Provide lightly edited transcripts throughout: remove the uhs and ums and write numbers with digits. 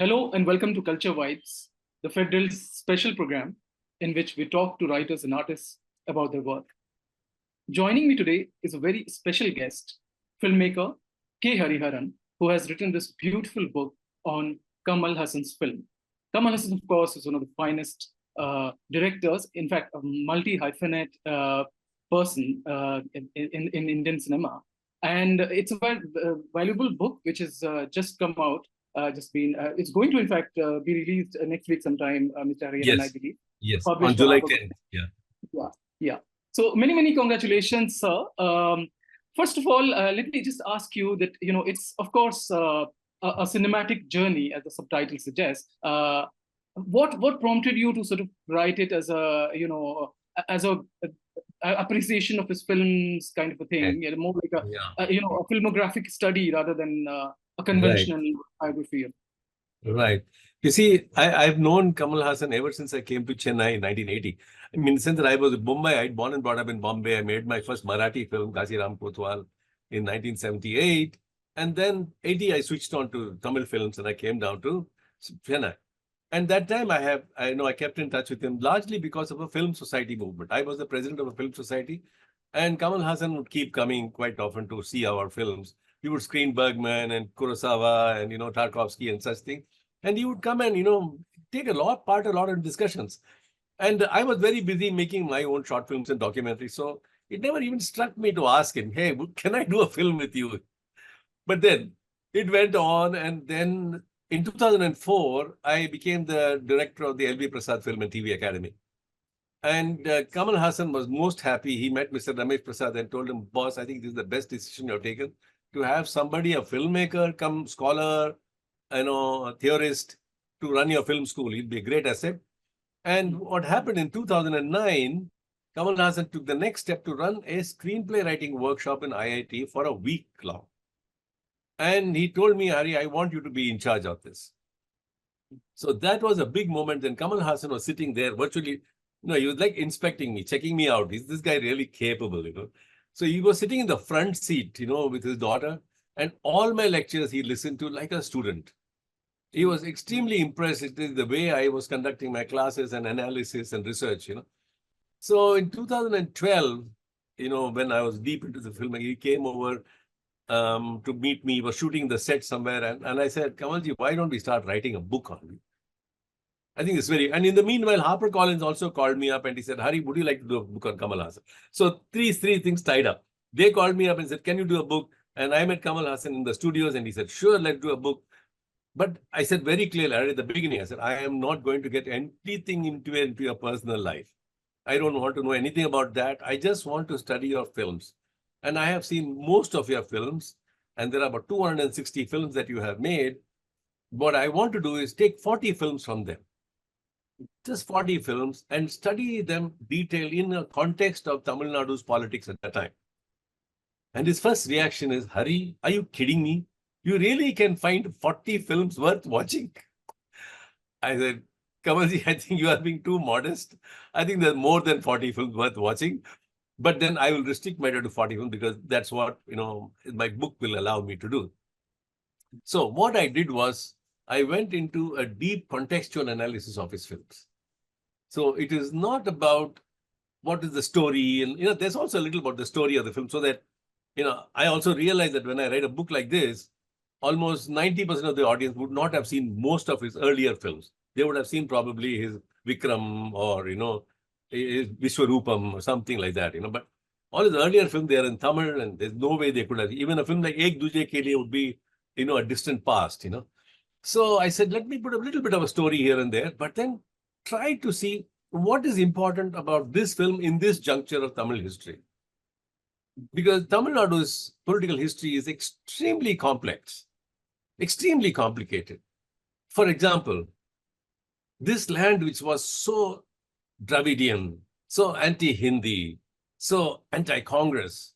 Hello and welcome to Culture Vibes, the Federal's special program in which we talk to writers and artists about their work. Joining me today is a very special guest, filmmaker K. Hariharan, who has written this beautiful book on Kamal Haasan's film. Kamal Haasan, of course, is one of the finest directors, in fact, a multi-hyphenate person in Indian cinema. And it's a valuable book which has just come out. It's going to, in fact, be released next week sometime, Mr. Hariharan, I Yes, believe. yes, on Published by July HarperCollins. 10th. Yeah. Yeah, yeah. So many congratulations, sir. First of all, let me just ask you that, it's of course a cinematic journey, as the subtitle suggests. What prompted you to sort of write it as a appreciation of his films, kind of a thing, more like Yeah. a filmographic study rather than a Right. conventional biography? Right. You see, I've known Kamal Haasan ever since I came to Chennai in 1980. I mean, since I was in Mumbai, I'd born and brought up in Bombay. I made my first Marathi film, Kasiram Kotwal, in 1978. And then 80, I switched on to Tamil films and I came down to Chennai. And that time I kept in touch with him largely because of a film society movement. I was the president of a film society, and Kamal Haasan would keep coming quite often to see our films. He would screen Bergman and Kurosawa and, Tarkovsky and such things. And he would come and, take a lot of discussions. And I was very busy making my own short films and documentaries. So it never even struck me to ask him, hey, can I do a film with you? But then it went on. And then in 2004, I became the director of the L.V. Prasad Film and TV Academy. And Kamal Haasan was most happy. He met Mr. Ramesh Prasad and told him, boss, I think this is the best decision you've taken to have somebody, a filmmaker, come scholar, a theorist, to run your film school. He'd be a great asset. And what happened in 2009, Kamal Haasan took the next step to run a screenplay writing workshop in IIT for a week long. And he told me, Hari, I want you to be in charge of this. So that was a big moment. Then Kamal Haasan was sitting there virtually, he was like inspecting me, checking me out. Is this guy really capable, So he was sitting in the front seat, with his daughter. And all my lectures he listened to like a student. He was extremely impressed with the way I was conducting my classes and analysis and research, So in 2012, when I was deep into the film, he came over to meet me. He was shooting the set somewhere. And I said, Kamalji, why don't we start writing a book on you? I think it's and in the meanwhile, HarperCollins also called me up and he said, Hari, would you like to do a book on Kamal Haasan? So three things tied up. They called me up and said, can you do a book? And I met Kamal Haasan in the studios and he said, sure, let's do a book. But I said very clearly at the beginning, I said, I am not going to get anything into your personal life. I don't want to know anything about that. I just want to study your films. And I have seen most of your films, and there are about 260 films that you have made. What I want to do is take 40 films from them, just 40 films, and study them detailed in a context of Tamil Nadu's politics at that time. And his first reaction is, Hari, are you kidding me? You really can find 40 films worth watching? I said, Kamalji, I think you are being too modest. I think there's more than 40 films worth watching. But then I will restrict myself to 40 films because that's what, my book will allow me to do. So what I did was I went into a deep contextual analysis of his films. So it is not about what is the story. And, there's also a little about the story of the film so that, I also realized that when I write a book like this, almost 90% of the audience would not have seen most of his earlier films. They would have seen probably his Vikram or, his Vishwarupam or something like that, But all his earlier films, they are in Tamil and there's no way they could have. Even a film like Ek Duje Ke Liye would be, a distant past, So I said, let me put a little bit of a story here and there, but then try to see what is important about this film in this juncture of Tamil history. Because Tamil Nadu's political history is extremely complex, extremely complicated. For example, this land which was so Dravidian, so anti-Hindi, so anti-Congress,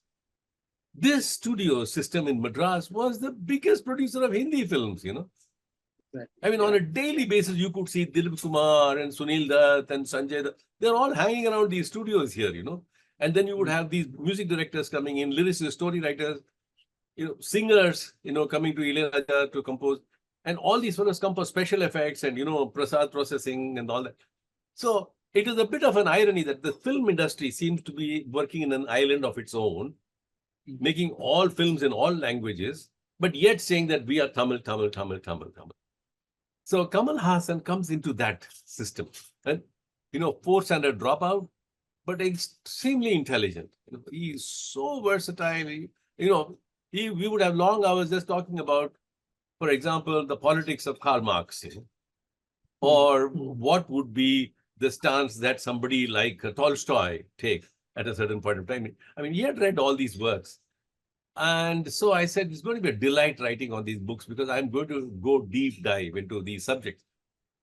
this studio system in Madras was the biggest producer of Hindi films, Right. I mean, on a daily basis, you could see Dilip Kumar and Sunil Dutt and Sanjay Dutt. They're all hanging around these studios here, And then you would have these music directors coming in, lyricists, story writers, singers, coming to Ilayaraja to compose. And all these fellows come for special effects and, prasad processing and all that. So it is a bit of an irony that the film industry seems to be working in an island of its own, making all films in all languages, but yet saying that we are Tamil, Tamil, Tamil, Tamil, Tamil. So Kamal Haasan comes into that system and, fourth standard dropout, but extremely intelligent. He's so versatile. We would have long hours just talking about, for example, the politics of Karl Marx, or what would be the stance that somebody like Tolstoy take at a certain point of time. I mean, he had read all these works. And so I said, it's going to be a delight writing on these books because I'm going to go deep dive into these subjects.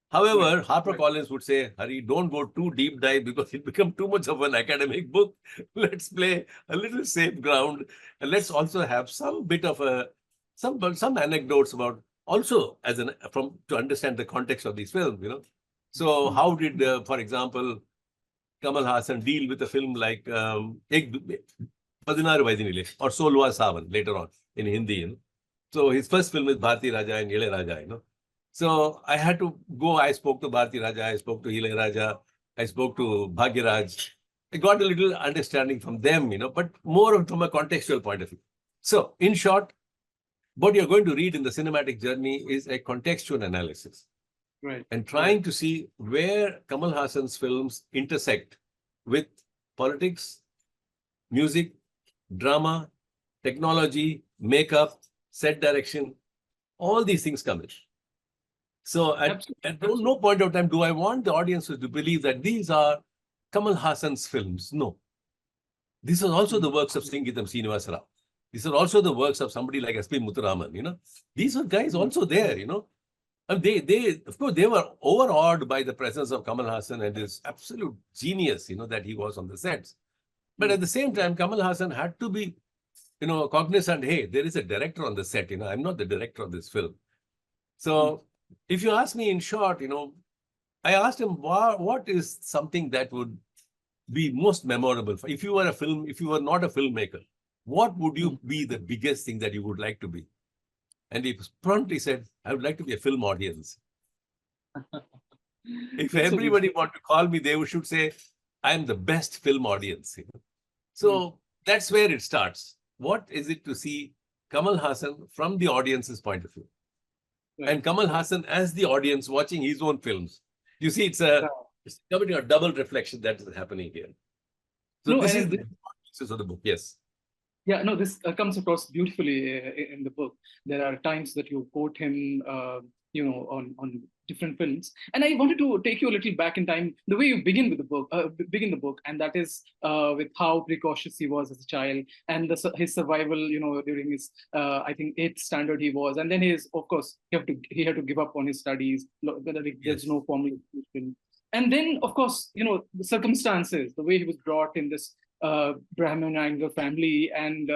However, HarperCollins would say, Hari, don't go too deep dive because it becomes too much of an academic book. Let's play a little safe ground. And let's also have some bit of some anecdotes about also to understand the context of these films, So how did, for example, Kamal Haasan deal with a film like Ek 16 Vaidinile or Solwa Savan later on in Hindi, So his first film is Bharti Raja and Ile Raja, So I had to go, I spoke to Bharti Raja, I spoke to Ile Raja, I spoke to Bhagyaraj. I got a little understanding from them, but more from a contextual point of view. So in short, what you're going to read in the cinematic journey is a contextual analysis. Right. And trying to see where Kamal Haasan's films intersect with politics, music, drama, technology, makeup, set direction, all these things come in. So at no point of time do I want the audiences to believe that these are Kamal Haasan's films. No. These are also the works of Singitam Srinivasa Rao. These are also the works of somebody like S.P. Muthuraman, These are guys also there, And of course, they were overawed by the presence of Kamal Haasan and his absolute genius, that he was on the sets. But at the same time, Kamal Haasan had to be, cognizant, hey, there is a director on the set, I'm not the director of this film. So if you ask me in short, I asked him, what is something that would be most memorable for, if you were not a filmmaker, what would you be the biggest thing that you would like to be? And he promptly said, I would like to be a film audience. If everybody want to call me, they should say, I'm the best film audience. So that's where it starts. What is it to see Kamal Haasan from the audience's point of view? Right. And Kamal Haasan as the audience watching his own films. You see, it's a double reflection that is happening here. So this is the basis of the book. Yes. Yeah, no, this comes across beautifully in the book. There are times that you quote him, on different films. And I wanted to take you a little back in time, the way you begin the book, and that is with how precocious he was as a child, and his survival, during his, I think, 8th standard he was, and then of course, he had to give up on his studies. There's no formal education. And then, of course, the circumstances, the way he was brought in this Brahmin Anglo family, and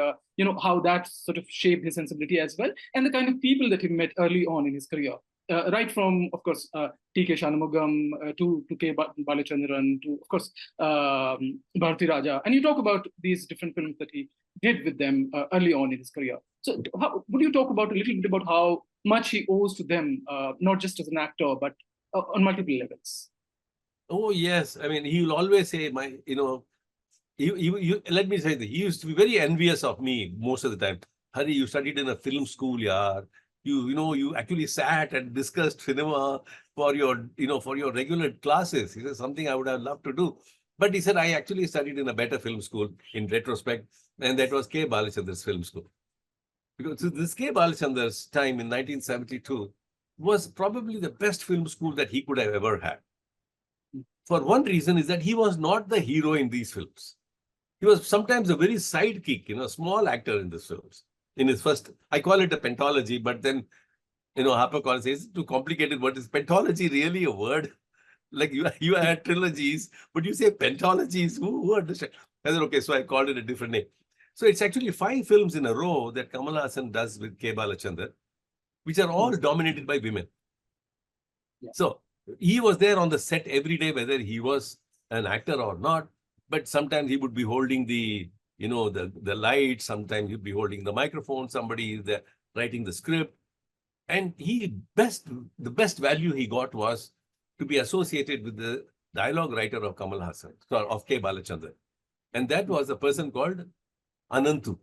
how that sort of shaped his sensibility as well, and the kind of people that he met early on in his career, right from, of course, T.K. Shanmugam to K. Balachandran to, of course, Bharti Raja. And you talk about these different films that he did with them early on in his career. So would you talk about a little bit about how much he owes to them, not just as an actor, but on multiple levels? Oh, yes. I mean, he will always say, let me say that he used to be very envious of me most of the time. Hari, you studied in a film school, yaar. You actually sat and discussed cinema for your regular classes. He said, something I would have loved to do. But he said, I actually studied in a better film school in retrospect, and that was K. Balachandra's film school. Because this K. Balachandra's time in 1972 was probably the best film school that he could have ever had. For one reason is that he was not the hero in these films. He was sometimes a very sidekick, a small actor in these films. In his first, I call it a pentology, but then, HarperCollins says, too complicated. What is pentology really a word? Like you had trilogies, but you say pentologies, who understand? I said, okay, so I called it a different name. So it's actually 5 films in a row that Kamal Haasan does with K. Balachandran, which are all dominated by women. Yeah. So he was there on the set every day, whether he was an actor or not, but sometimes he would be holding the light, sometimes he'd be holding the microphone, somebody is there writing the script. And the best value he got was to be associated with the dialogue writer of Kamal Haasan, of K. Balachandran. And that was a person called Anantu.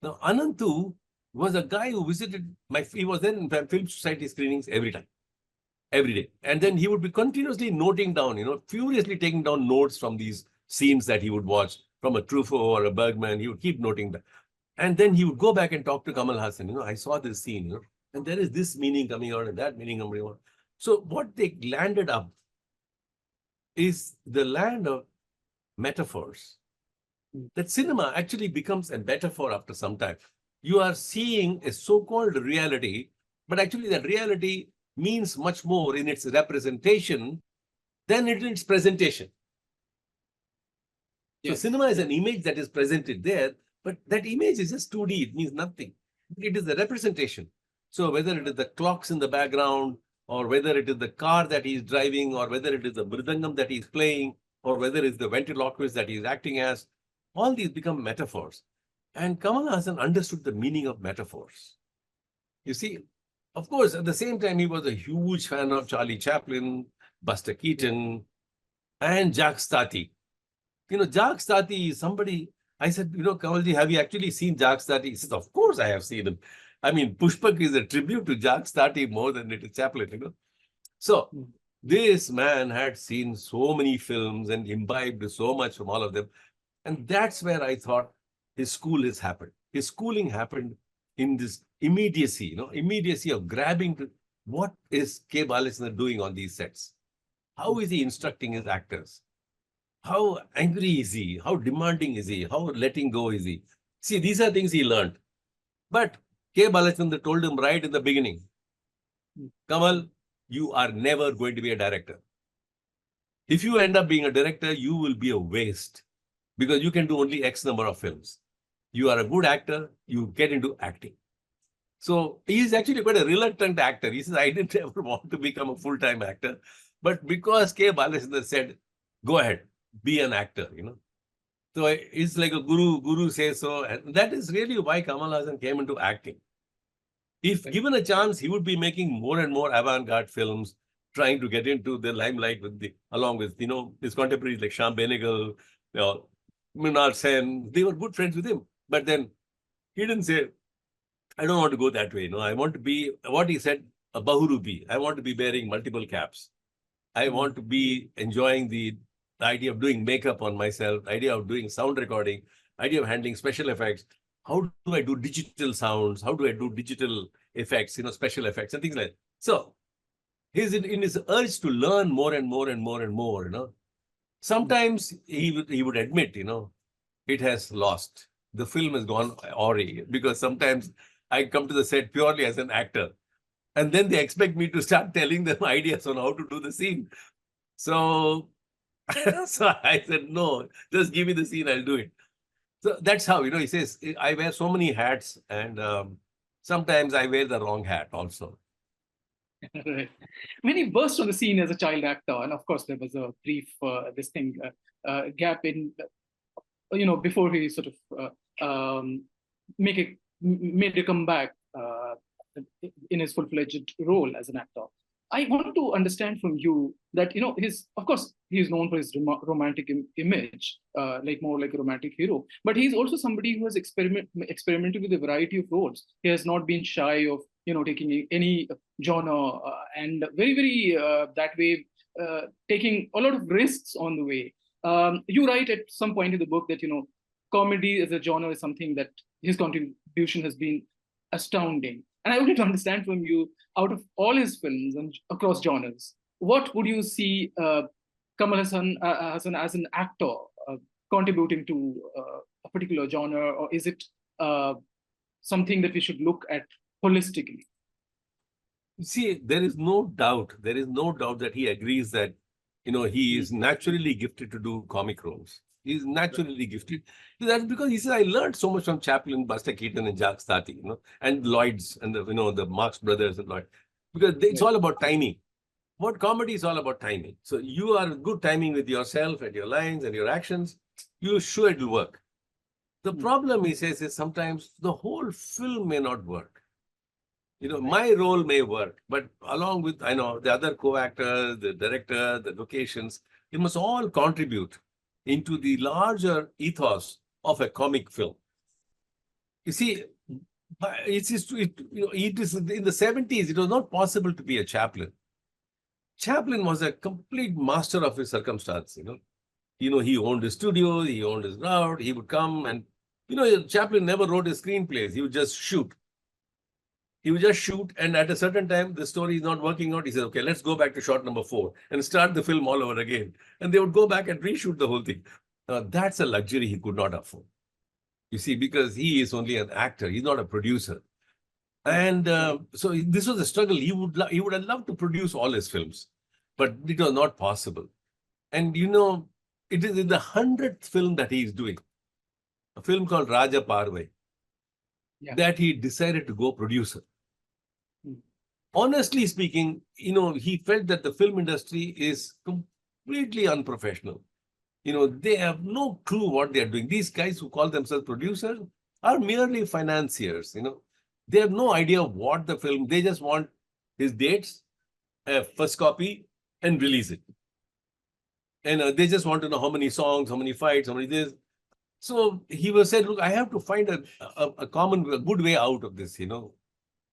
Now, Anantu was a guy who visited he was then in film society screenings every day. And then he would be continuously noting down, furiously taking down notes from these scenes that he would watch from a Truffaut or a Bergman. He would keep noting that. And then he would go back and talk to Kamal Haasan. I saw this scene, and there is this meaning coming out and that meaning coming out. So what they landed up is the land of metaphors. That cinema actually becomes a metaphor after some time. You are seeing a so-called reality, but actually that reality means much more in its representation than in its presentation. Yes. So cinema is an image that is presented there, but that image is just 2D. It means nothing. It is the representation. So whether it is the clocks in the background, or whether it is the car that he is driving, or whether it is the mridangam that he is playing, or whether it's the ventriloquist that he is acting as, all these become metaphors. And Kamal Haasan understood the meaning of metaphors. You see, of course, at the same time, he was a huge fan of Charlie Chaplin, Buster Keaton, and Jacques Tati. Jacques Tati is somebody, I said, Kamalji, have you actually seen Jacques Tati? He says, of course I have seen him. I mean, Pushpak is a tribute to Jacques Tati more than it is Chaplin, So, this man had seen so many films and imbibed so much from all of them. And that's where I thought his school has happened. His schooling happened in this immediacy, immediacy of grabbing to what is K. Balachandran doing on these sets? How is he instructing his actors? How angry is he? How demanding is he? How letting go is he? See, these are things he learned. But K. Balachandran told him right in the beginning, Kamal, you are never going to be a director. If you end up being a director, you will be a waste because you can do only X number of films. You are a good actor, you get into acting. So he's actually quite a reluctant actor. He says, I didn't ever want to become a full-time actor. But because K. Balachandran said, go ahead, be an actor, So it's like a guru says so. And that is really why Kamal Haasan came into acting. If given a chance, he would be making more and more avant-garde films, trying to get into the limelight along with, his contemporaries like Shyam Benegal, Mrinal Sen. They were good friends with him. But then he didn't say, I don't want to go that way. I want to be, what he said, a Bahurubi. I want to be wearing multiple caps. I want to be enjoying the idea of doing makeup on myself, idea of doing sound recording, idea of handling special effects. How do I do digital sounds? How do I do digital effects, special effects and things like that. So he's in his urge to learn more and more and more and more, Sometimes he would admit, it has lost. The film has gone awry because sometimes I come to the set purely as an actor. And then they expect me to start telling them ideas on how to do the scene. So I said, no, just give me the scene, I'll do it. So that's how, he says, I wear so many hats and sometimes I wear the wrong hat also. Right. When he burst on the scene as a child actor, and of course there was a brief gap in, before he sort of made a comeback in his full-fledged role as an actor. I want to understand from you that, of course, he's known for his romantic image, more like a romantic hero, but he's also somebody who has experimented with a variety of roles. He has not been shy of, taking any genre and very, very that way, taking a lot of risks on the way. You write at some point in the book that, comedy as a genre is something that his contribution has been astounding. And I wanted to understand from you, out of all his films and across genres, what would you see Kamal Haasan as an actor contributing to a particular genre, or is it something that we should look at holistically? See, there is no doubt that he agrees that, he is naturally gifted to do comic roles. He's naturally gifted. That's because he says, I learned so much from Chaplin, Buster Keaton, and Jacques Tati, and Lloyd's and the Marx Brothers and Lloyd. Because it's all about timing. What comedy is all about timing. So you are good timing with yourself and your lines and your actions, you're sure it will work. The problem, he says, is sometimes the whole film may not work. My role may work, but along with, the other co-actors, the director, the locations, it must all contribute into the larger ethos of a comic film. You see, it is in the 70s, it was not possible to be a Chaplin. Chaplin was a complete master of his circumstance, he owned his studio, he owned his crowd, he would come and, Chaplin never wrote his screenplays, he would just shoot. And at a certain time, the story is not working out. He said, okay, let's go back to shot number 4 and start the film all over again. And they would go back and reshoot the whole thing. That's a luxury he could not afford. You see, because he is only an actor, he's not a producer. And so this was a struggle. He would have loved to produce all his films, but it was not possible. And it is in the 100th film that he is doing, a film called Raja Parvai, that he decided to go producer. Honestly speaking, he felt that the film industry is completely unprofessional. They have no clue what they are doing. These guys who call themselves producers are merely financiers. They have no idea what the film, they just want his dates, a first copy, and release it. And they just want to know how many songs, how many fights, how many this. So he was said, look, I have to find a good way out of this,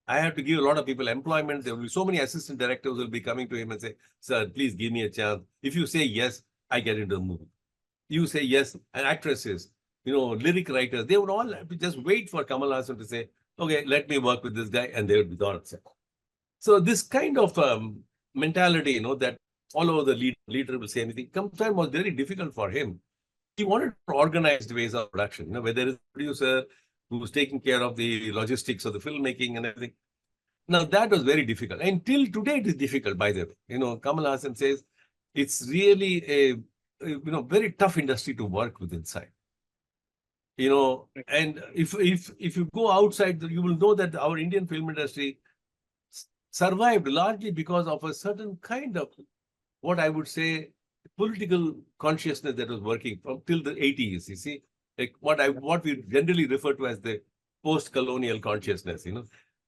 I have to give a lot of people employment. There will be so many assistant directors will be coming to him and say, sir, please give me a chance. If you say yes, I get into the movie. You say yes, and actresses, lyric writers, they would all have to just wait for Kamal Haasan to say, okay, let me work with this guy, and they would be all upset. So this kind of mentality, that all over the leader will say anything, sometimes was very difficult for him. He wanted organized ways of production, where there is a producer who's taking care of the logistics of the filmmaking and everything. Now, that was very difficult. Until today, it is difficult, by the way. Kamal Haasan says it's really a very tough industry to work with inside. And if you go outside, you will know that our Indian film industry survived largely because of a certain kind of, what I would say, political consciousness that was working from till the 80s, you see, like what we generally refer to as the post-colonial consciousness,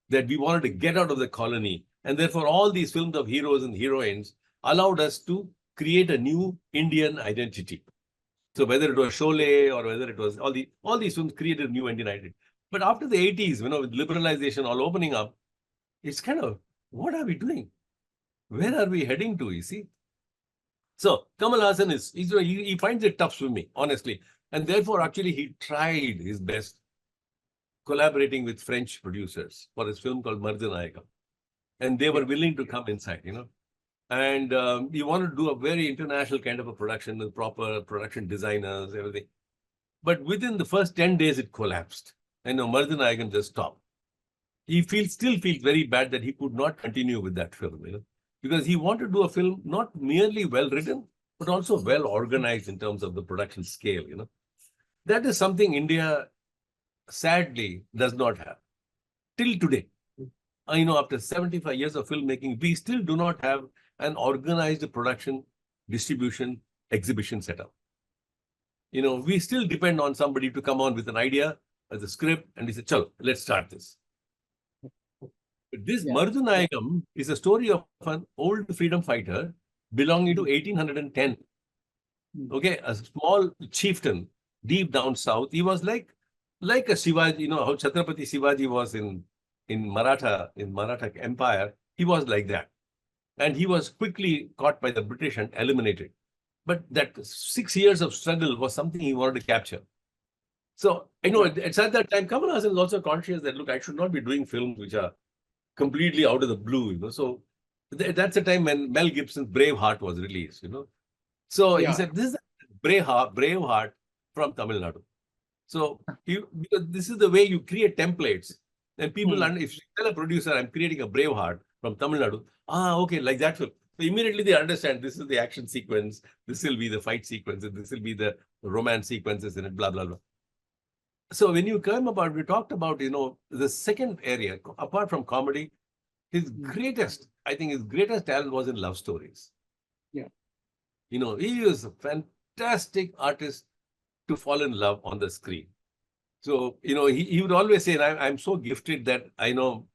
that we wanted to get out of the colony. And therefore, all these films of heroes and heroines allowed us to create a new Indian identity. So whether it was Sholay or whether it was all these films created a new Indian identity. But after the 80s, with liberalization all opening up, it's kind of, what are we doing? Where are we heading to, you see? So Kamal Haasan he finds it tough swimming, honestly. And therefore, actually, he tried his best collaborating with French producers for his film called Mardanayagam. And they were willing to come inside, And he wanted to do a very international kind of a production with proper production designers, everything. But within the first 10 days, it collapsed. And Mardanayagam just stopped. He still feels very bad that he could not continue with that film, because he wanted to do a film not merely well written, but also well organized in terms of the production scale, That is something India, sadly, does not have. Till today, after 75 years of filmmaking, we still do not have an organized production, distribution, exhibition setup. We still depend on somebody to come on with an idea, as a script, and he said, chalo, let's start this. But this Mardanayagam is a story of an old freedom fighter belonging to 1810. Okay, a small chieftain deep down south. He was like a Shivaji, how Chhatrapati Shivaji was in Maratha Empire. He was like that. And he was quickly caught by the British and eliminated. But that 6 years of struggle was something he wanted to capture. So, it's at that time, Kamal Haasan is also conscious that, look, I should not be doing films which are completely out of the blue, So that's the time when Mel Gibson's Braveheart was released, So he said, this is Braveheart from Tamil Nadu. So because this is the way you create templates. And people, if you tell a producer, I'm creating a Braveheart from Tamil Nadu, okay, like that film. So immediately they understand this is the action sequence, this will be the fight sequences, this will be the romance sequences in it, blah, blah, blah. So when we talked about, the second area, apart from comedy, his greatest talent was in love stories. Yeah. He was a fantastic artist to fall in love on the screen. So, he would always say, I'm so gifted that I know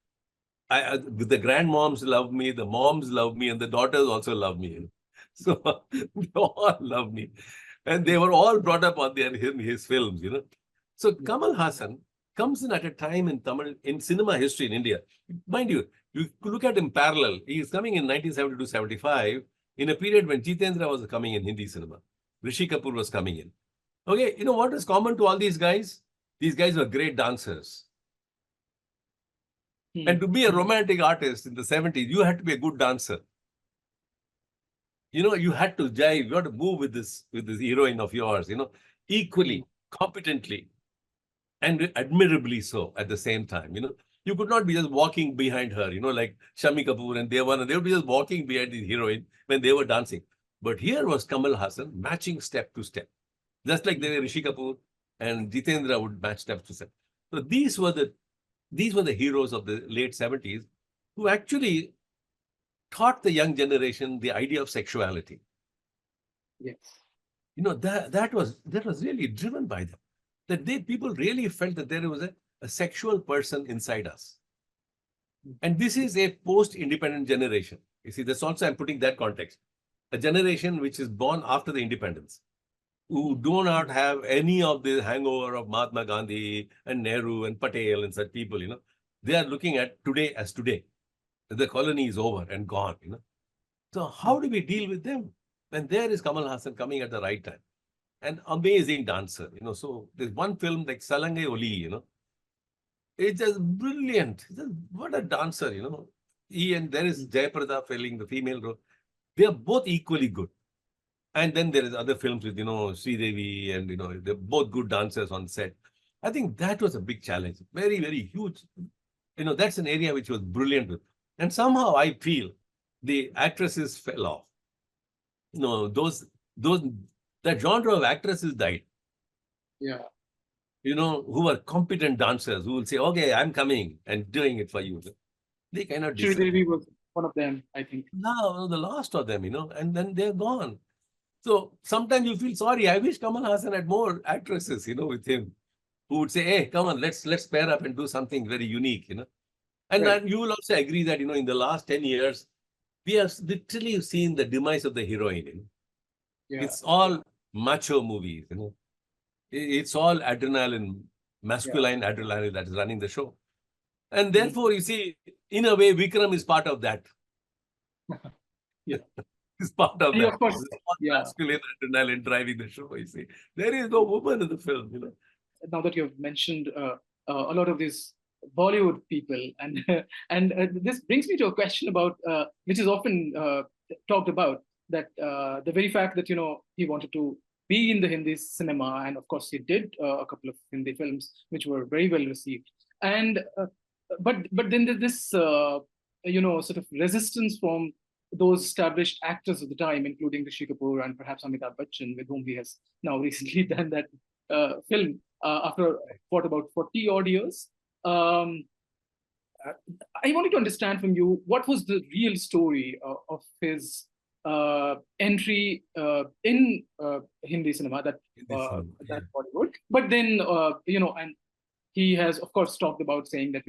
the grandmoms love me, the moms love me, and the daughters also love me. So they all love me. And they were all brought up on his films, So Kamal Haasan comes in at a time in cinema history in India. Mind you, you look at him parallel. He is coming in 1972-75 in a period when Jitendra was coming in Hindi cinema. Rishi Kapoor was coming in. Okay, you know what is common to all these guys? These guys were great dancers. And to be a romantic artist in the 70s, you had to be a good dancer. You had to jive, you had to move with this heroine of yours, equally, competently, and admirably so at the same time. You could not be just walking behind her, like Shami Kapoor and Devana. They would be just walking behind the heroine when they were dancing. But here was Kamal Haasan matching step to step, just like Rishi Kapoor and Jitendra would match step to step. So these were the heroes of the late 70s who actually taught the young generation the idea of sexuality. Yes. That was really driven by them. That people really felt that there was a sexual person inside us. And this is a post-independent generation. You see, that's also, I'm putting that context. A generation which is born after the independence, who do not have any of the hangover of Mahatma Gandhi and Nehru and Patel and such people, They are looking at today as today. The colony is over and gone, So how do we deal with them? And there is Kamal Haasan coming at the right time. An amazing dancer, So there's one film like Salange Oli, It's just brilliant. What a dancer, And there is Jayaprada filling the female role. They are both equally good. And then there is other films with, Sridevi and, they're both good dancers on set. I think that was a big challenge. Very, very huge. That's an area which was brilliant with. And somehow I feel the actresses fell off. That genre of actresses died. Yeah. Who are competent dancers who will say, okay, I'm coming and doing it for you. They cannot decide. Sridevi was one of them, I think. No, the last of them, and then they're gone. So sometimes you feel sorry. I wish Kamal Haasan had more actresses, with him, who would say, hey, come on, let's pair up and do something very unique, And Right. then you will also agree that, in the last 10 years, we have literally seen the demise of the heroine. Yeah. It's all macho movies, It's all adrenaline, masculine adrenaline that is running the show. And therefore, you see, in a way, Vikram is part of that. Yeah. Is part of that. Of course, masculine adrenaline driving the show, you see. There is no woman in the film, Now that you've mentioned a lot of these Bollywood people, and this brings me to a question about, which is often talked about, that the very fact that, he wanted to be in the Hindi cinema, and of course he did a couple of Hindi films, which were very well received. And, but then there's this, sort of resistance from those established actors of the time, including Rishi Kapoor and perhaps Amitabh Bachchan, with whom he has now recently done that film after about 40 odd years. I wanted to understand from you, what was the real story of his entry in Hindi cinema, that Bollywood. But then, and he has, of course, talked about saying that,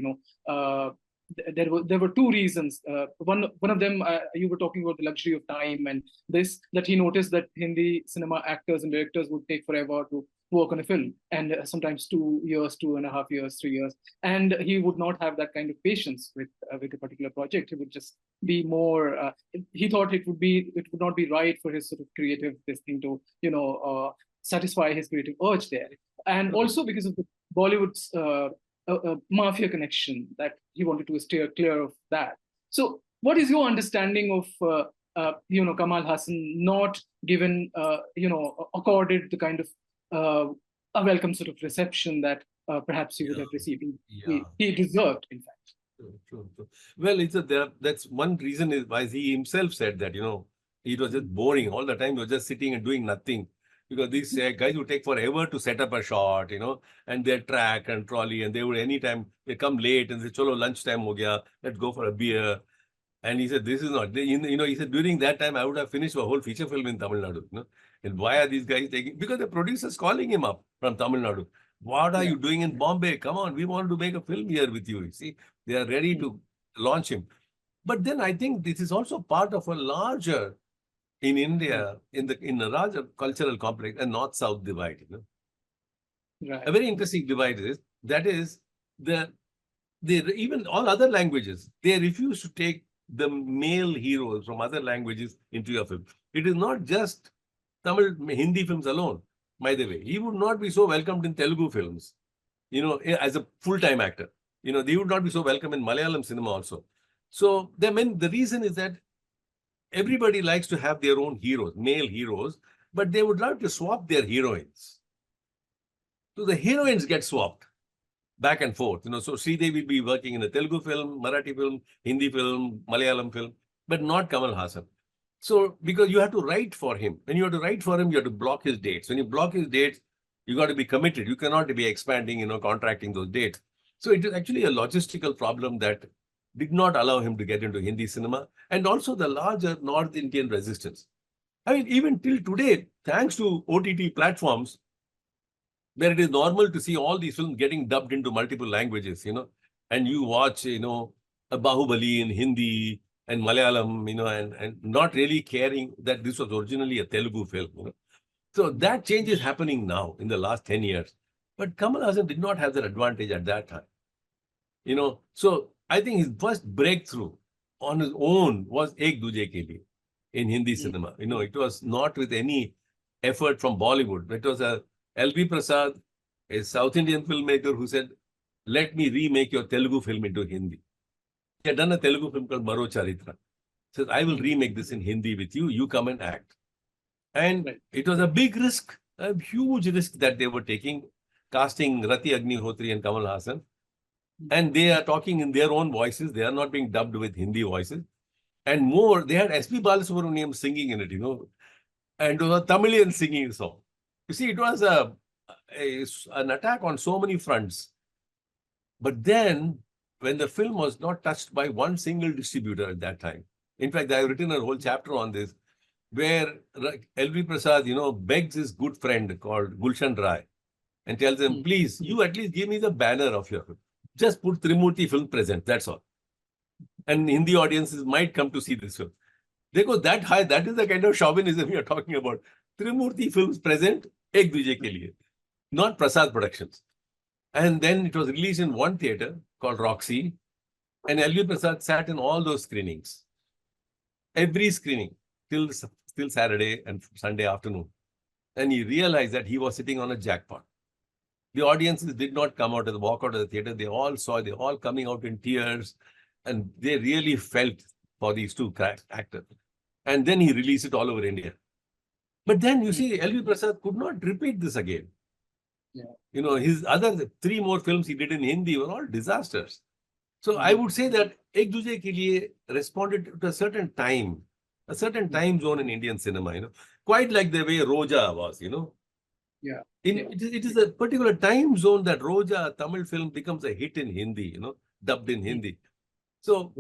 there were two reasons. One of them, you were talking about the luxury of time, and that he noticed that Hindi cinema actors and directors would take forever to work on a film, and sometimes 2 years, 2.5 years, 3 years, and he would not have that kind of patience with a particular project. He would just be more. He thought it would not be right for his sort of creative thing to satisfy his creative urge there, and also because of the Bollywood's mafia connection, that he wanted to steer clear of that. So, what is your understanding of Kamal Haasan not given accorded the kind of a welcome sort of reception that perhaps he would have received? He deserved, in fact. True. Well, that's one reason is why he himself said that, it was just boring all the time. He was just sitting and doing nothing. Because these guys would take forever to set up a shot, and their track and trolley, and they would anytime they come late and say, "Cholo, lunchtime ho gaya, let's go for a beer." And he said, "This is not." He said, during that time I would have finished a whole feature film in Tamil Nadu. And why are these guys taking? Because the producer's calling him up from Tamil Nadu. What are you doing in Bombay? Come on, we want to make a film here with you. You see, they are ready to launch him. But then I think this is also part of a larger, in India, in a larger cultural complex, a north-south divide. Right. A very interesting divide is that is the even all other languages, they refuse to take the male heroes from other languages into your film. It is not just Tamil Hindi films alone, by the way. He would not be so welcomed in Telugu films, as a full-time actor. They would not be so welcome in Malayalam cinema also. So the reason is that everybody likes to have their own heroes, male heroes, but they would love to swap their heroines. So the heroines get swapped back and forth. So Sridevi will be working in a Telugu film, Marathi film, Hindi film, Malayalam film, but not Kamal Haasan. So because you have to write for him. When you have to write for him, you have to block his dates. When you block his dates, you got to be committed. You cannot be expanding, contracting those dates. So it is actually a logistical problem that did not allow him to get into Hindi cinema, and also the larger North Indian resistance. I mean, even till today, thanks to OTT platforms, where it is normal to see all these films getting dubbed into multiple languages, and you watch, a Bahubali in Hindi and Malayalam, and not really caring that this was originally a Telugu film, So that change is happening now in the last 10 years. But Kamal Haasan did not have that advantage at that time, So I think his first breakthrough on his own was Ek Duje Ke Liye in Hindi cinema. It was not with any effort from Bollywood. It was a L.V. Prasad, a South Indian filmmaker, who said, let me remake your Telugu film into Hindi. He had done a Telugu film called Maro Charitra. He said, I will remake this in Hindi with you. You come and act. And it was a big risk, a huge risk that they were taking, casting Rati Agnihotri and Kamal Haasan. And they are talking in their own voices. They are not being dubbed with Hindi voices. And more, they had S.P. Balasubramaniam singing in it, and it was a Tamilian singing song. You see, it was an attack on so many fronts. But then, when the film was not touched by one single distributor at that time, in fact, I have written a whole chapter on this, where L.V. Prasad, begs his good friend called Gulshan Rai and tells him, please, you at least give me the banner of your film. Just put Trimurti Film Present, that's all. And Hindi audiences might come to see this film. They go that high, that is the kind of chauvinism you're talking about. Trimurti Films Present, Ek Duje Ke Liye, not Prasad Productions. And then it was released in one theater called Roxy, and L.V. Prasad sat in all those screenings. Every screening, till Saturday and Sunday afternoon. And he realized that he was sitting on a jackpot. The audiences did not come out and walk out of the theater. They all coming out in tears, and they really felt for these two actors. And then he released it all over India. But then you see, L.V. Prasad could not repeat this again. Yeah. His other 3 more films he did in Hindi were all disasters. So I would say that Ek Duje Ke Liye responded to a certain time zone in Indian cinema, quite like the way Roja was, Yeah. It is a particular time zone that Roja, a Tamil film, becomes a hit in Hindi, dubbed in Hindi. So,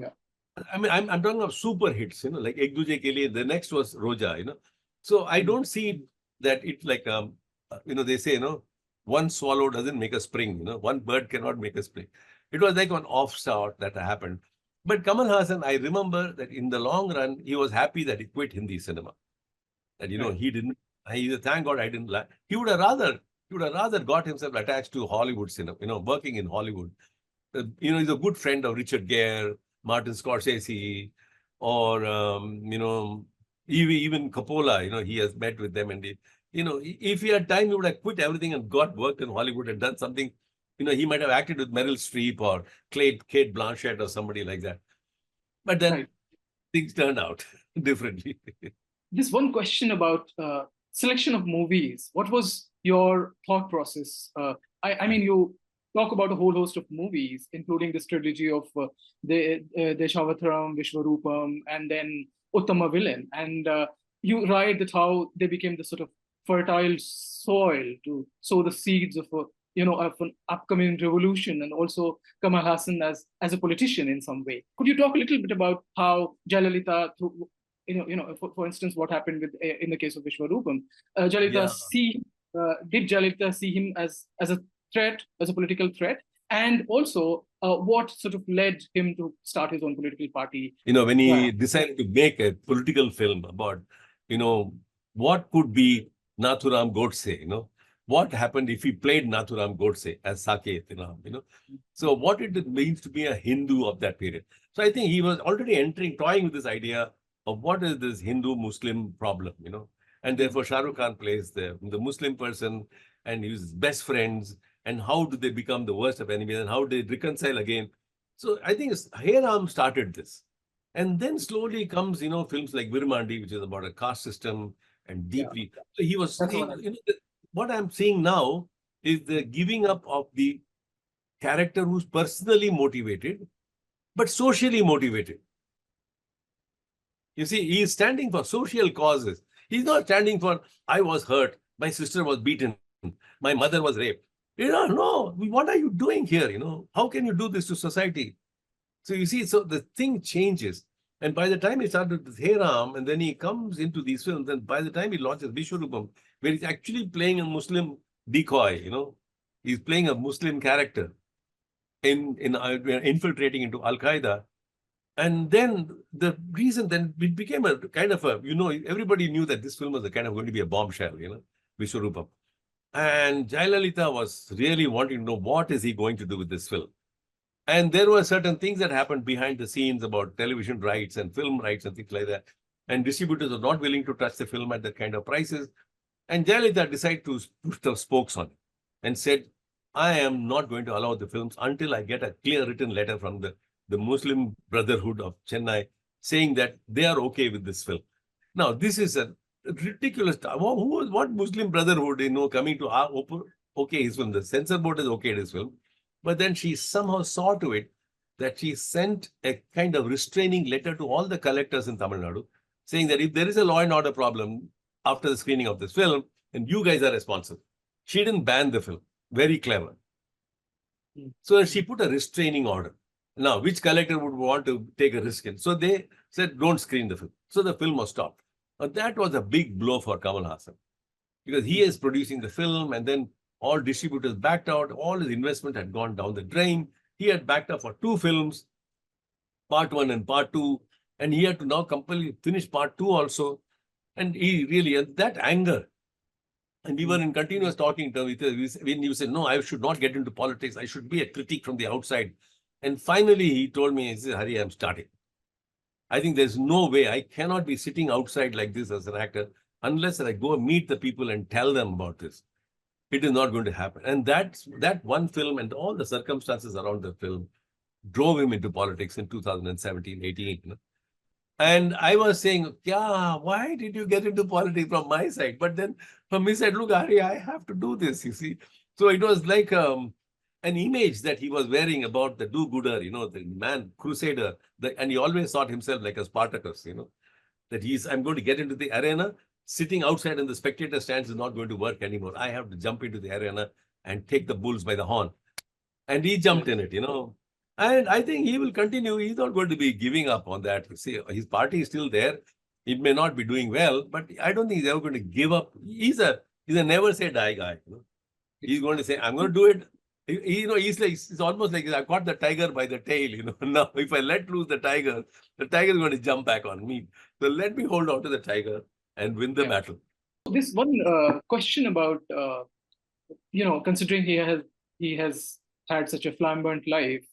I mean, I'm talking of super hits, like Ek Duje Ke Liye, the next was Roja, So I don't see that it like, they say, one swallow doesn't make a spring, one bird cannot make a spring. It was like an offstart that happened. But Kamal Haasan, I remember that in the long run, he was happy that he quit Hindi cinema. That, he didn't, thank God I didn't like. He would have rather got himself attached to Hollywood cinema, working in Hollywood. He's a good friend of Richard Gere, Martin Scorsese, or, even Coppola, he has met with them. And, if he had time, he would have quit everything and worked in Hollywood and done something. He might have acted with Meryl Streep or Kate Blanchett or somebody like that. But then things turned out differently. Just one question about selection of movies. What was your thought process? I mean, you talk about a whole host of movies, including this trilogy of Deshavatharam, Vishwarupam, and then Uttama Villain. And you write that how they became the sort of fertile soil to sow the seeds of of an upcoming revolution, and also Kamal Haasan as a politician in some way. Could you talk a little bit about how Jayalalitha, for instance, what happened with in the case of Vishwarupam, did Jayalalitha see him as a threat, as a political threat, and also what sort of led him to start his own political party. When Yeah. he decided to make a political film about, what could be Nathuram Godse, what happened if he played Nathuram Godse as Saket Ram, so what it means to be a Hindu of that period. So I think he was already toying with this idea of what is this Hindu-Muslim problem, and therefore Shah Rukh Khan plays the Muslim person and his best friends, and how do they become the worst of enemies and how they reconcile again. So I think Hariharan started this. And then slowly comes, films like Virmandi, which is about a caste system and deeply. So he was, what I'm seeing now is the giving up of the character who's personally motivated, but socially motivated. You see, he is standing for social causes. He's not standing for, I was hurt, my sister was beaten, my mother was raped. No, what are you doing here? How can you do this to society? So you see, so the thing changes. And by the time he started with Hariharan, and then he comes into these films, and by the time he launches Vishwarupam, where he's actually playing a Muslim decoy, he's playing a Muslim character in infiltrating into Al-Qaeda. And then the reason then it became a kind of a, everybody knew that this film was going to be a bombshell, Vishwarupam. And Jayalalitha was really wanting to know what is he going to do with this film. And there were certain things that happened behind the scenes about television rights and film rights and things like that. And distributors were not willing to touch the film at that kind of prices. And Jayalalitha decided to put the spokes on it and said, I am not going to allow the films until I get a clear written letter from the Muslim Brotherhood of Chennai saying that they are okay with this film. Now, this is a ridiculous. What Muslim Brotherhood, coming to okay his film? The censor board is okay his film. But then she somehow saw to it that she sent a kind of restraining letter to all the collectors in Tamil Nadu, saying that if there is a law and order problem after the screening of this film, then you guys are responsible. She didn't ban the film. Very clever. So she put a restraining order. Now, which collector would want to take a risk in? So they said, don't screen the film. So the film was stopped. But that was a big blow for Kamal Haasan, because he is producing the film, and then all distributors backed out. All his investment had gone down the drain. He had backed up for 2 films, part 1 and part 2, and he had to now completely finish part 2 also. And he really, that anger, and we were in continuous talking to when you said, no, I should not get into politics. I should be a critic from the outside. And finally, he told me, he said, Hari, I'm starting. I think there's no way I cannot be sitting outside like this as an actor unless I go meet the people and tell them about this. It is not going to happen. And that one film and all the circumstances around the film drove him into politics in 2017, 18. And I was saying, why did you get into politics from my side? But then from his side, look, Hari, I have to do this, you see. So it was like an image that he was wearing about the do-gooder, the man, crusader. And he always thought himself like a Spartacus, that I'm going to get into the arena. Sitting outside in the spectator stands is not going to work anymore. I have to jump into the arena and take the bulls by the horn. And he jumped in it, And I think he will continue. He's not going to be giving up on that. See, his party is still there. It may not be doing well, but I don't think he's ever going to give up. He's a never say die guy. He's going to say, I'm going to do it. It's almost like I caught the tiger by the tail. Now, if I let loose the tiger is going to jump back on me. So let me hold on to the tiger and win the battle. This one question about, considering he has had such a flamboyant life,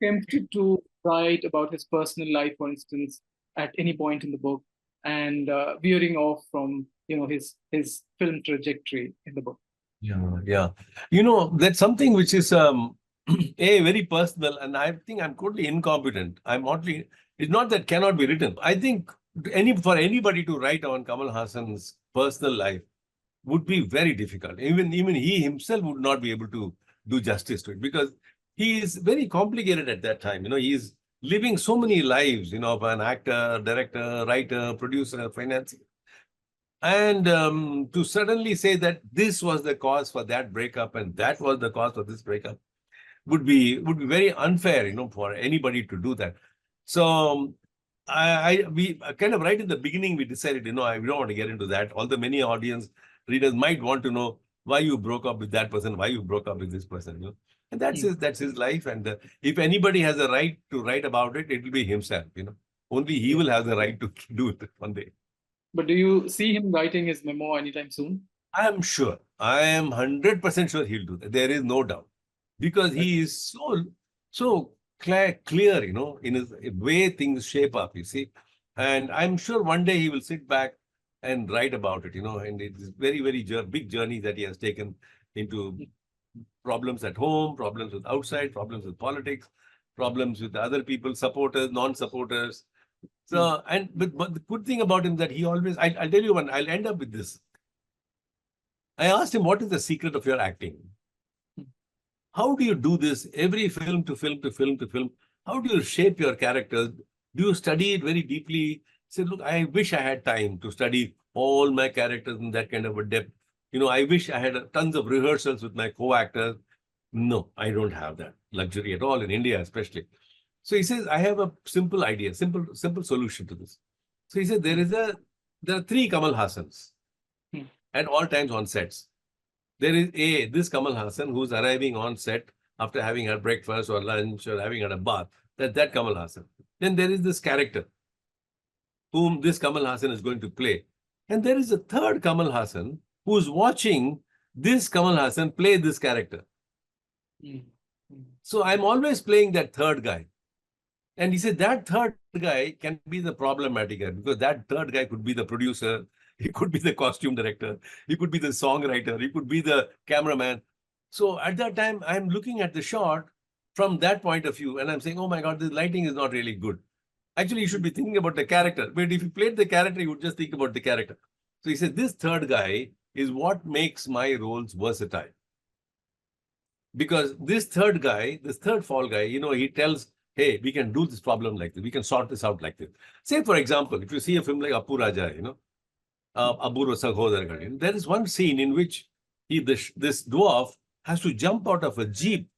tempted to write about his personal life, for instance, at any point in the book, and veering off from his film trajectory in the book. Yeah. That's something which is very personal, and I think I'm totally incompetent. It's not that cannot be written. I think for anybody to write on Kamal Haasan's personal life would be very difficult. Even he himself would not be able to do justice to it, because he is very complicated at that time. He's living so many lives, of an actor, director, writer, producer, financier. And to suddenly say that this was the cause for that breakup and that was the cause for this breakup would be very unfair, for anybody to do that. So we kind of right in the beginning, we decided, we don't want to get into that. Although many audience readers might want to know why you broke up with that person, why you broke up with this person, you know. And that's his life. And if anybody has a right to write about it, it will be himself, you know. Only he will have the right to do it one day. But do you see him writing his memoir anytime soon? I am sure. I am 100% sure he'll do that. There is no doubt. Because he is so clear, you know, in his way things shape up, you see. And I'm sure one day he will sit back and write about it, you know. And it is very, very big journey that he has taken into problems at home, problems with outside, problems with politics, problems with other people, supporters, non-supporters. So, but the good thing about him that he always, I'll tell you one, I'll end up with this. I asked him, what is the secret of your acting? How do you do this every film to film to film to film? How do you shape your characters? Do you study it very deeply? He said, look, I wish I had time to study all my characters in that kind of a depth. You know, I wish I had tons of rehearsals with my co-actors. No, I don't have that luxury at all in India, especially. So he says, I have a simple idea, simple solution to this. So he said, there are 3 Kamal Hassans at all times on sets. There is this Kamal Haasan who's arriving on set after having had breakfast or lunch or having had a bath. That Kamal Haasan. Then there is this character whom this Kamal Haasan is going to play. And there is a third Kamal Haasan who's watching this Kamal Haasan play this character. So I'm always playing that third guy. And he said that third guy can be the problematic guy because that third guy could be the producer. He could be the costume director. He could be the songwriter. He could be the cameraman. So at that time, I'm looking at the shot from that point of view. And I'm saying, oh my God, this lighting is not really good. Actually, you should be thinking about the character. But if you played the character, you would just think about the character. So he said, this third guy is what makes my roles versatile. Because this third guy, this third fall guy, you know, he tells, hey, we can do this problem like this. We can sort this out like this. Say, for example, if you see a film like Appu Raja, you know, Aburo Sahodar, there is one scene in which this dwarf has to jump out of a jeep.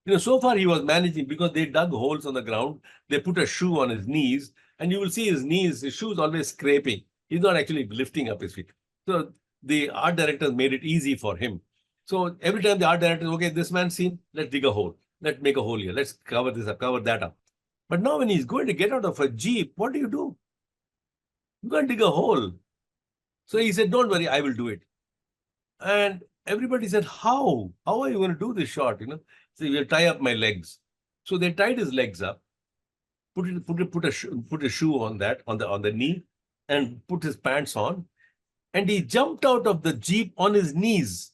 You know, so far he was managing because they dug holes on the ground. They put a shoe on his knees, and you will see his knees, his shoes always scraping. He's not actually lifting up his feet. So the art director made it easy for him. So every time the art director, okay, this man's scene, let's dig a hole. Let's make a hole here. Let's cover this up, cover that up. But now when he's going to get out of a jeep, what do? You can't dig a hole. So he said, don't worry, I will do it. And everybody said, how? How are you going to do this shot? You know, so we'll tie up my legs. So they tied his legs up, put a shoe on that, on the knee, and put his pants on. And he jumped out of the jeep on his knees.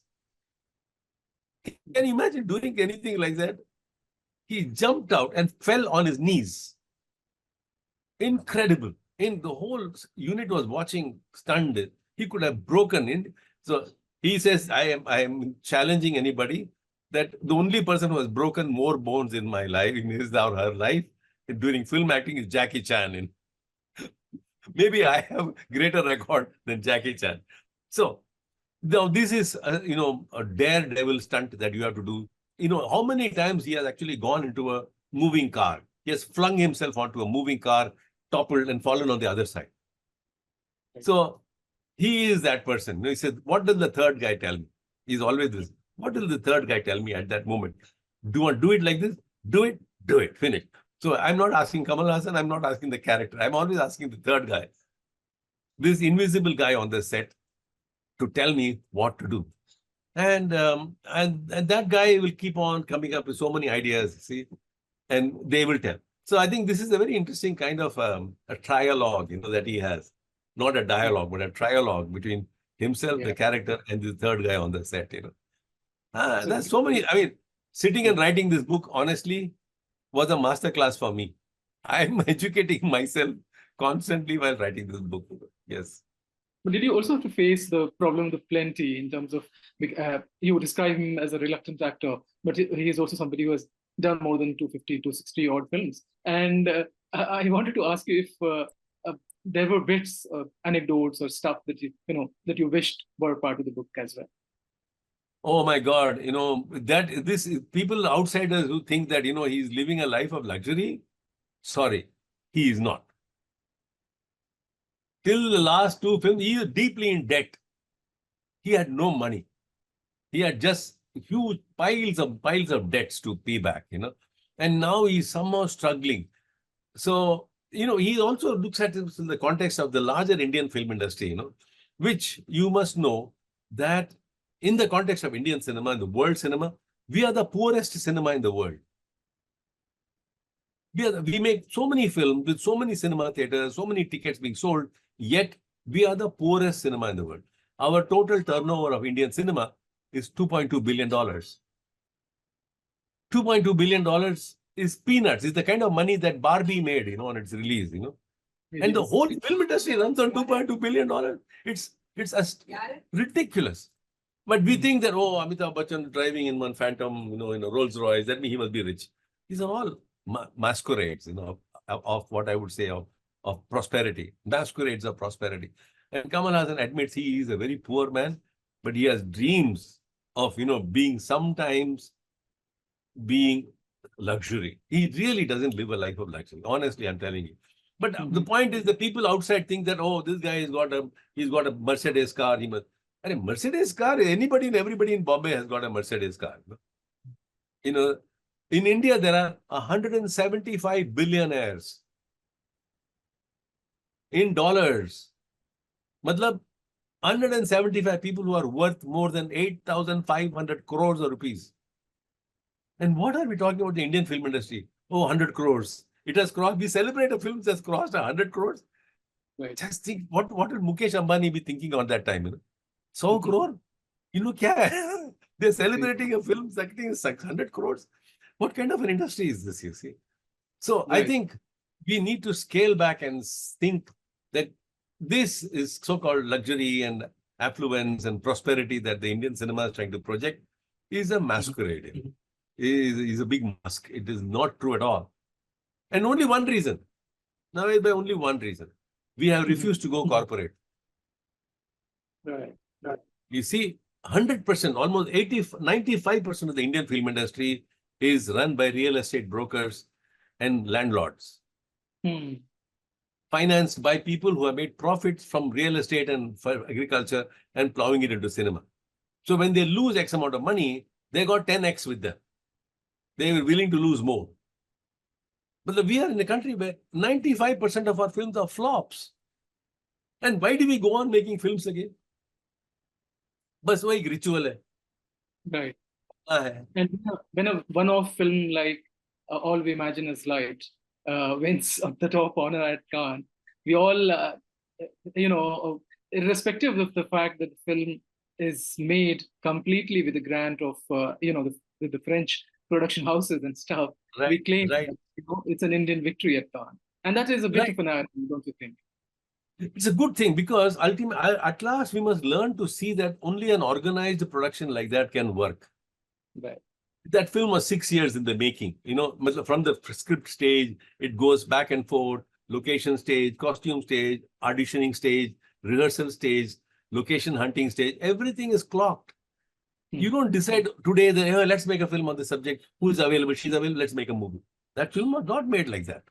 Can you imagine doing anything like that? He jumped out and fell on his knees. Incredible. And the whole unit was watching, stunned. He could have broken in. So he says, I am challenging anybody that the only person who has broken more bones in my life, in his or her life, during film acting is Jackie Chan. Maybe I have greater record than Jackie Chan. So now this is, you know, a daredevil stunt that you have to do. You know, how many times he has actually gone into a moving car. He has flung himself onto a moving car, toppled and fallen on the other side. So he is that person. He said, what does the third guy tell me? He's always this. What will the third guy tell me at that moment? Do you want to do it like this? Do it, finish. So I'm not asking Kamal Haasan, I'm not asking the character. I'm always asking the third guy, this invisible guy on the set, to tell me what to do. And that guy will keep on coming up with so many ideas, see, and they will tell. So I think this is a very interesting kind of a trialogue, you know, that he has. Not a dialogue, but a trialogue between himself, the character, and the third guy on the set, you know. There's so many, I mean, sitting and writing this book, honestly, was a masterclass for me. I'm educating myself constantly while writing this book. Yes. But did you also have to face the problem of plenty in terms of, you describe him as a reluctant actor, but he is also somebody who has done more than 250, 260 odd films. And I wanted to ask you if there were bits, anecdotes or stuff that that you wished were part of the book as well. Oh my God, you know, this people outsiders who think that, you know, he's living a life of luxury. Sorry, he is not. Till the last 2 films, he is deeply in debt. he had no money. He had just huge piles of debts to pay back, and now he's somehow struggling. So, he also looks at it in the context of the larger Indian film industry, which you must know that in the context of Indian cinema and the world cinema, we are the poorest cinema in the world. We make so many films with so many cinema theaters, so many tickets being sold, yet we are the poorest cinema in the world. Our total turnover of Indian cinema is $2.2 billion. $2.2 billion is peanuts. It's the kind of money that Barbie made, on its release, And the whole film industry runs on $2.2 billion. It's ridiculous. But we think that, Amitabh Bachchan driving in one Phantom, in a Rolls Royce, that means he must be rich. These are all masquerades, of what I would say of prosperity. Masquerades of prosperity. And Kamal Haasan admits he is a very poor man, but he has dreams of, being luxury. He really doesn't live a life of luxury. Honestly, I'm telling you. But the point is, the people outside think that, this guy he's got a Mercedes car. He must. A Mercedes car. Anybody and everybody in Bombay has got a Mercedes car. In India, there are 175 billionaires in dollars. Matlab, 175 people who are worth more than 8,500 crores of rupees. And what are we talking about the Indian film industry? 100 crores. It has crossed. We celebrate a film that's crossed 100 crores. Right. Just think, what will Mukesh Ambani be thinking on that time? 100 crore? They're celebrating a film that is 100 crores. What kind of an industry is this, you see? So I think we need to scale back and think that this is so-called luxury and affluence and prosperity that the Indian cinema is trying to project is a masquerade. Is a big mask. It is not true at all. And only one reason. Now, by only one reason. We have refused to go corporate. Right. You see, 100%, almost 95% of the Indian film industry is run by real estate brokers and landlords. Financed by people who have made profits from real estate and agriculture and plowing it into cinema. So when they lose X amount of money, they got 10X with them. They were willing to lose more. But we are in a country where 95% of our films are flops. And why do we go on making films again? Bas wahi ritual hai. Right. And when a one-off film like All We Imagine Is Light wins the top honor at Cannes, we all, irrespective of the fact that the film is made completely with the grant of, the French production houses and stuff, we claim that, it's an Indian victory at Cannes. And that is a bit of an irony, don't you think? It's a good thing because ultimately, at last, we must learn to see that only an organized production like that can work. Right. That film was 6 years in the making. From the script stage, it goes back and forth, location stage, costume stage, auditioning stage, rehearsal stage, location hunting stage. Everything is clocked. You don't decide today that, let's make a film on the subject. Who is available? She's available. Let's make a movie. That film was not made like that.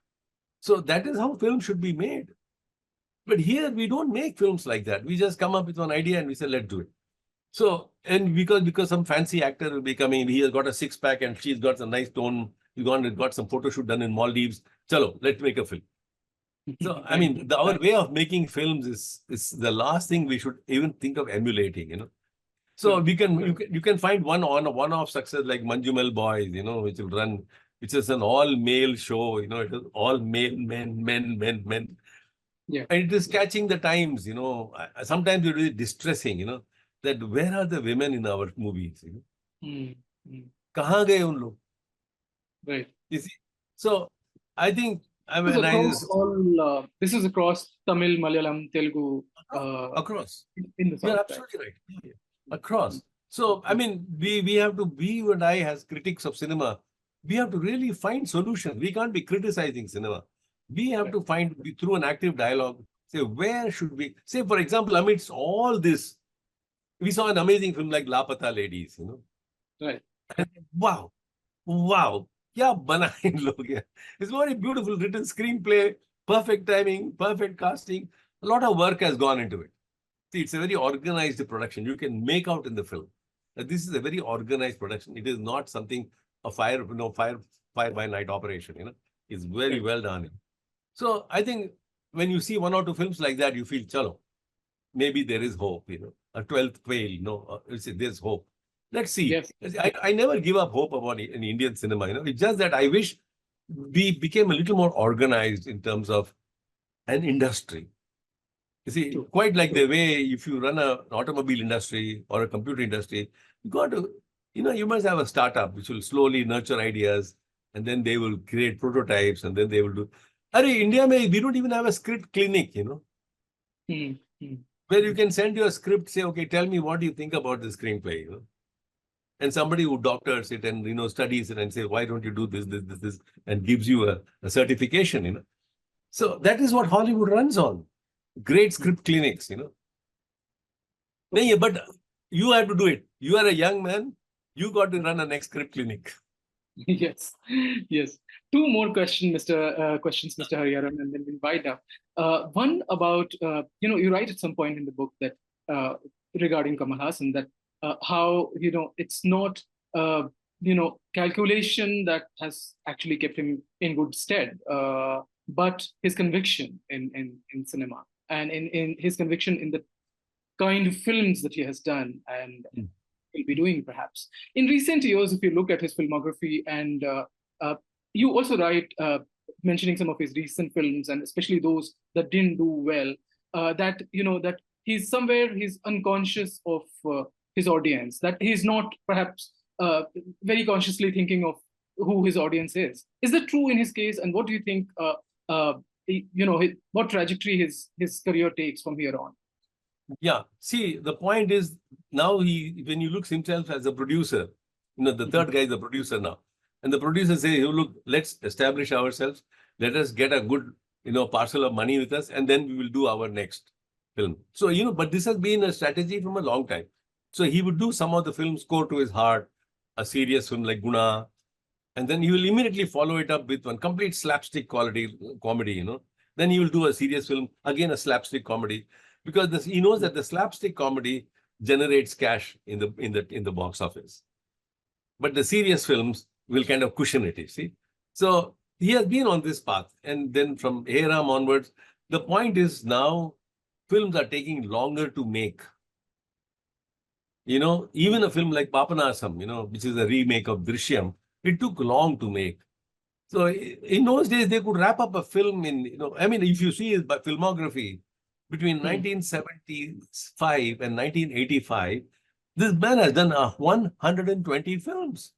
So that is how film should be made. But here, we don't make films like that. We just come up with one idea and we say, let's do it. So, and because some fancy actor will be coming, he has got a six-pack and she's got a nice tone. He's got some photo shoot done in Maldives. Chalo, let's make a film. So, I mean, our way of making films is the last thing we should even think of emulating, So you can find one-off success like Manjumal Boys, which will run, which is an all-male show, it is all male men. Yeah. And it is catching the times, Sometimes it's really distressing, that where are the women in our movies? Kahan gaye un log? Right. You see? So I think this is across Tamil, Malayalam, Telugu. Across. In the South. You're absolutely right. Across. So, I mean, we and I as critics of cinema, we have to really find solutions. We can't be criticizing cinema. We have to find, through an active dialogue, say, where should we, say, for example, amidst all this, we saw an amazing film like Lapata Ladies, Right. And wow. Kya bana in log hai. It's very beautiful written screenplay, perfect timing, perfect casting. A lot of work has gone into it. See, it's a very organized production. You can make out in the film that this is a very organized production. It is not something a fire by night operation. It's very well done. So I think when you see one or two films like that, you feel, chalo, maybe there is hope. A 12th fail. There's hope. Let's see. Yes. I never give up hope about an Indian cinema. It's just that I wish we became a little more organized in terms of an industry. You see, quite like the way if you run an automobile industry or a computer industry, you got to, you must have a startup which will slowly nurture ideas, and then they will create prototypes, and then they will do. India, we don't even have a script clinic, where you can send your script, say, okay, tell me what do you think about the screenplay, and somebody who doctors it and, studies it and say, why don't you do this, and gives you a certification, So that is what Hollywood runs on. Great script clinics, But you have to do it. You are a young man. You got to run a next script clinic. Yes. Two more questions, Mr. Hariharan, and then we'll wind up. One about, you write at some point in the book that regarding Kamal Haasan, that how, it's not, calculation that has actually kept him in good stead, but his conviction in cinema, and in his conviction in the kind of films that he has done and will be doing, perhaps. In recent years, if you look at his filmography, and you also write, mentioning some of his recent films, and especially those that didn't do well, that he's unconscious of his audience, that he's not perhaps very consciously thinking of who his audience is. Is that true in his case? And what do you think, what trajectory his career takes from here on? Yeah. See, the point is now when he looks himself as a producer, the third guy is the producer now. And the producer says, look, let's establish ourselves. Let us get a good, parcel of money with us, and then we will do our next film. So, but this has been a strategy from a long time. So he would do some of the films core to his heart, a serious film like Guna, and then he will immediately follow it up with one complete slapstick comedy, Then he will do a serious film, again a slapstick comedy, because he knows that the slapstick comedy generates cash in the box office. But the serious films will kind of cushion it, you see. So he has been on this path. And then from Hariharan onwards, the point is now films are taking longer to make. Even a film like Papanasam, which is a remake of Drishyam, it took long to make. So in those days, they could wrap up a film in, if you see his filmography, between 1975 and 1985, this man has done 120 films.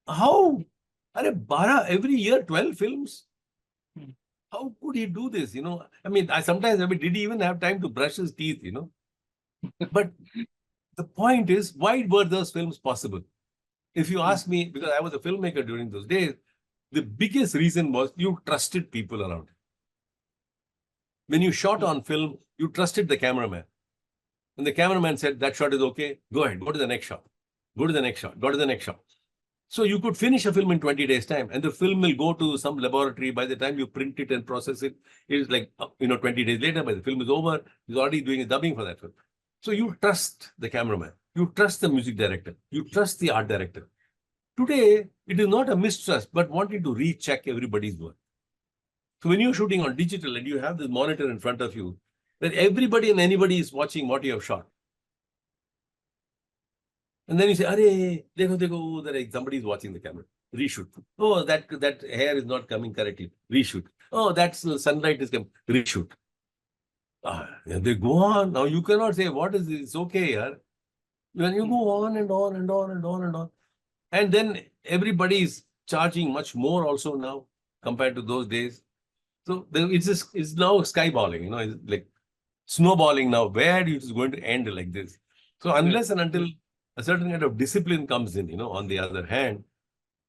How? Every year, 12 films? How could he do this? Sometimes, did he even have time to brush his teeth, But the point is, why were those films possible? If you ask me, because I was a filmmaker during those days, the biggest reason was you trusted people around. When you shot on film, you trusted the cameraman. And the cameraman said, that shot is okay, go ahead, go to the next shot. Go to the next shot, go to the next shot. So you could finish a film in 20 days' time, and the film will go to some laboratory. By the time you print it and process it, it is like, 20 days later, by the film is over, he's already doing a dubbing for that film. So you trust the cameraman, you trust the music director, you trust the art director. Today, it is not a mistrust, but wanting to recheck everybody's work. So when you're shooting on digital and you have this monitor in front of you, then everybody and anybody is watching what you have shot. And then you say, dekho, somebody is watching the camera. Reshoot. Oh, that hair is not coming correctly. Reshoot. Oh, that sunlight is coming. Reshoot. And they go on. Now you cannot say, what is this? It's okay, yaar. When you go on and on and on and on and on. And then everybody is charging much more also now compared to those days. So it's now skyballing, it's like snowballing now. Where it is going to end like this? So unless and until a certain kind of discipline comes in, on the other hand,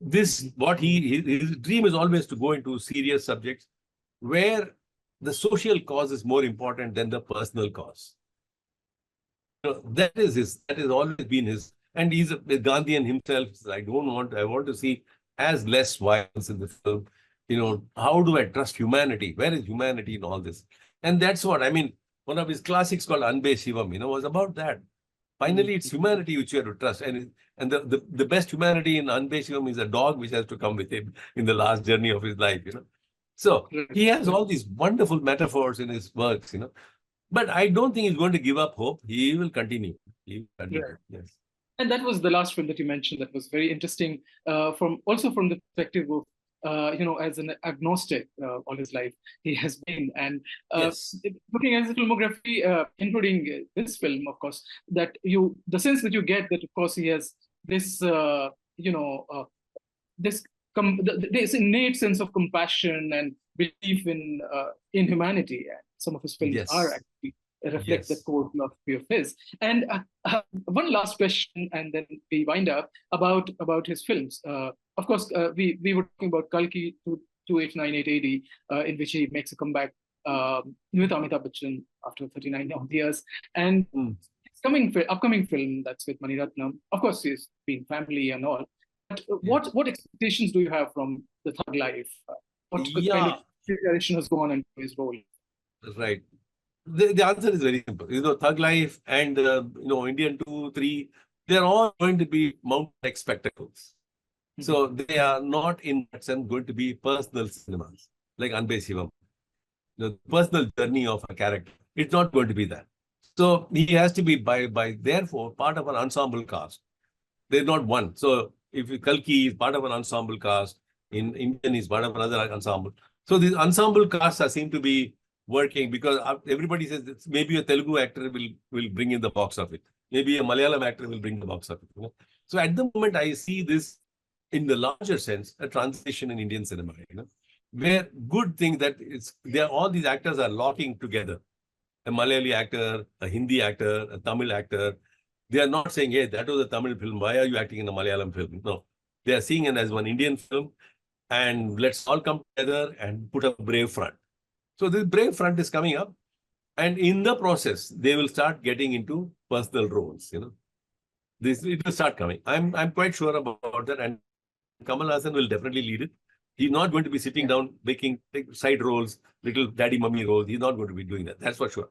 his dream is always to go into serious subjects where the social cause is more important than the personal cause. That has always been his, and he's a Gandhian himself. I want to see as less violence in the film. How do I trust humanity? Where is humanity in all this? And that's what, one of his classics called Anbe Shivam, was about that. Finally, it's humanity which you have to trust. And the best humanity in Anbe Shivam is a dog which has to come with him in the last journey of his life, So he has all these wonderful metaphors in his works, But I don't think he's going to give up hope. He will continue. He will continue. Right. Yes. And that was the last film that you mentioned that was very interesting from the perspective of, as an agnostic all his life he has been. And Yes. looking at his filmography, including this film, of course, the sense that you get that, of course, he has this, this innate sense of compassion and belief in humanity. And some of his films Yes. are actually reflect the core philosophy of his. And one last question, and then we wind up about his films. Of course, we were talking about Kalki 2898 AD, in which he makes a comeback with Amitabh Bachchan after 39 odd years. And upcoming film that's with Mani Ratnam. Of course, he's been family and all. But what expectations do you have from the Thug Life? What kind of preparation has gone into his role? Right. The answer is very simple. Thug Life and Indian 2, 3, they're all going to be mountain spectacles. So they are not in that sense going to be personal cinemas like Anbe Shivam. The personal journey of a character. It's not going to be that. So he has to be therefore part of an ensemble cast. They're not one. So if Kalki is part of an ensemble cast, in Indian is part of another ensemble. So these ensemble casts seem to be working because everybody says maybe a Telugu actor will bring in the box office. Maybe a Malayalam actor will bring the box office. So at the moment, I see this in the larger sense, a transition in Indian cinema, where good thing that all these actors are locking together. A Malayali actor, a Hindi actor, a Tamil actor. They are not saying, hey, that was a Tamil film. Why are you acting in a Malayalam film? No, they are seeing it as one Indian film, and let's all come together and put a brave front. So this brave front is coming up, and in the process, they will start getting into personal roles. It will start coming. I'm quite sure about that, and Kamal Haasan will definitely lead it. He's not going to be sitting down making side roles, little daddy mummy roles. He's not going to be doing that. That's for sure.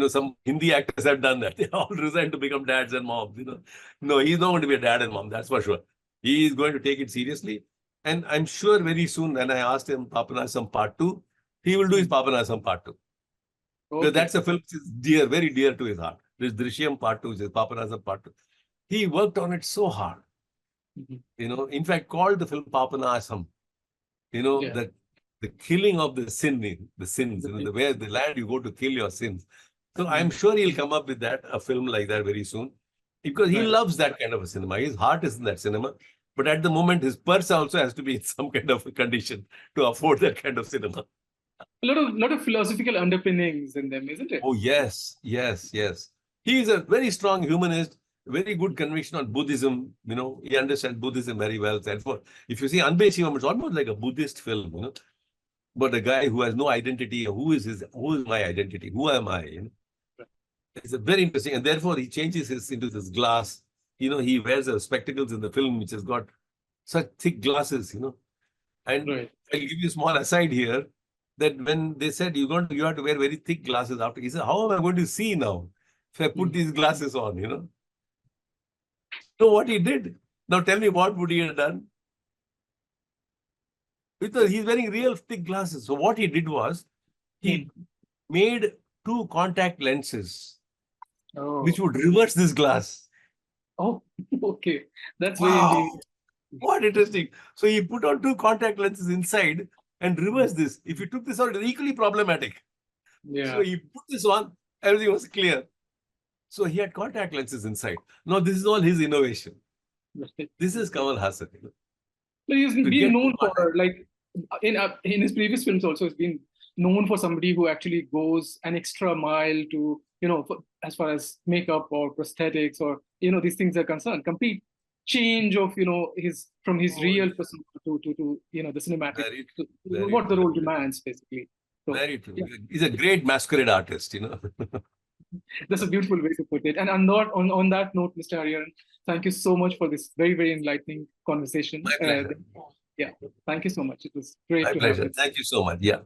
Some Hindi actors have done that. They all resigned to become dads and moms. No, he's not going to be a dad and mom. That's for sure. He is going to take it seriously, and I'm sure very soon. When I asked him Papanasam Part 2. He will do his Papanasam Part 2. Okay. Because that's a film which is very dear to his heart. This Drishyam Part 2, which is Papanasam Part 2. He worked on it so hard. In fact, called the film Papanasam. The killing of the sins, the land you go to kill your sins. So I'm sure he'll come up with a film like that very soon. Because he loves that kind of a cinema. His heart is in that cinema. But at the moment, his purse also has to be in some kind of a condition to afford that kind of cinema. A lot of philosophical underpinnings in them, isn't it? Oh, yes. He is a very strong humanist, very good conviction on Buddhism. He understands Buddhism very well. Therefore, if you see Anbe Shivam, it's almost like a Buddhist film, But a guy who has no identity, who is my identity? Who am I? It's very interesting. And therefore, he changes into this glass. He wears spectacles in the film, which has got such thick glasses, And I'll give you a small aside here, that when they said you have to wear very thick glasses after, he said, how am I going to see now if I put these glasses on, So what he did, now tell me what would he have done? Because he's wearing real thick glasses. So what he did was, he made 2 contact lenses, which would reverse this glass. Oh, okay. That's very ingenious. What interesting. So he put on 2 contact lenses inside and reversed this. If you took this out, it's equally problematic. So he put this on, everything was clear. So he had contact lenses inside. Now this is all his innovation. This is Kamal Haasan. But he's been known for, like, in his previous films also, he's been known for somebody who actually goes an extra mile to, as far as makeup or prosthetics or, these things are concerned. Complete change of, from his real persona to the cinematic, what the role demands, basically. So, very true. Yeah. He's a great masquerade artist, That's a beautiful way to put it. And on that note, Mr. Hariharan, thank you so much for this very, very enlightening conversation. My pleasure. Thank you so much. It was great. My pleasure. Thank you so much. Yeah.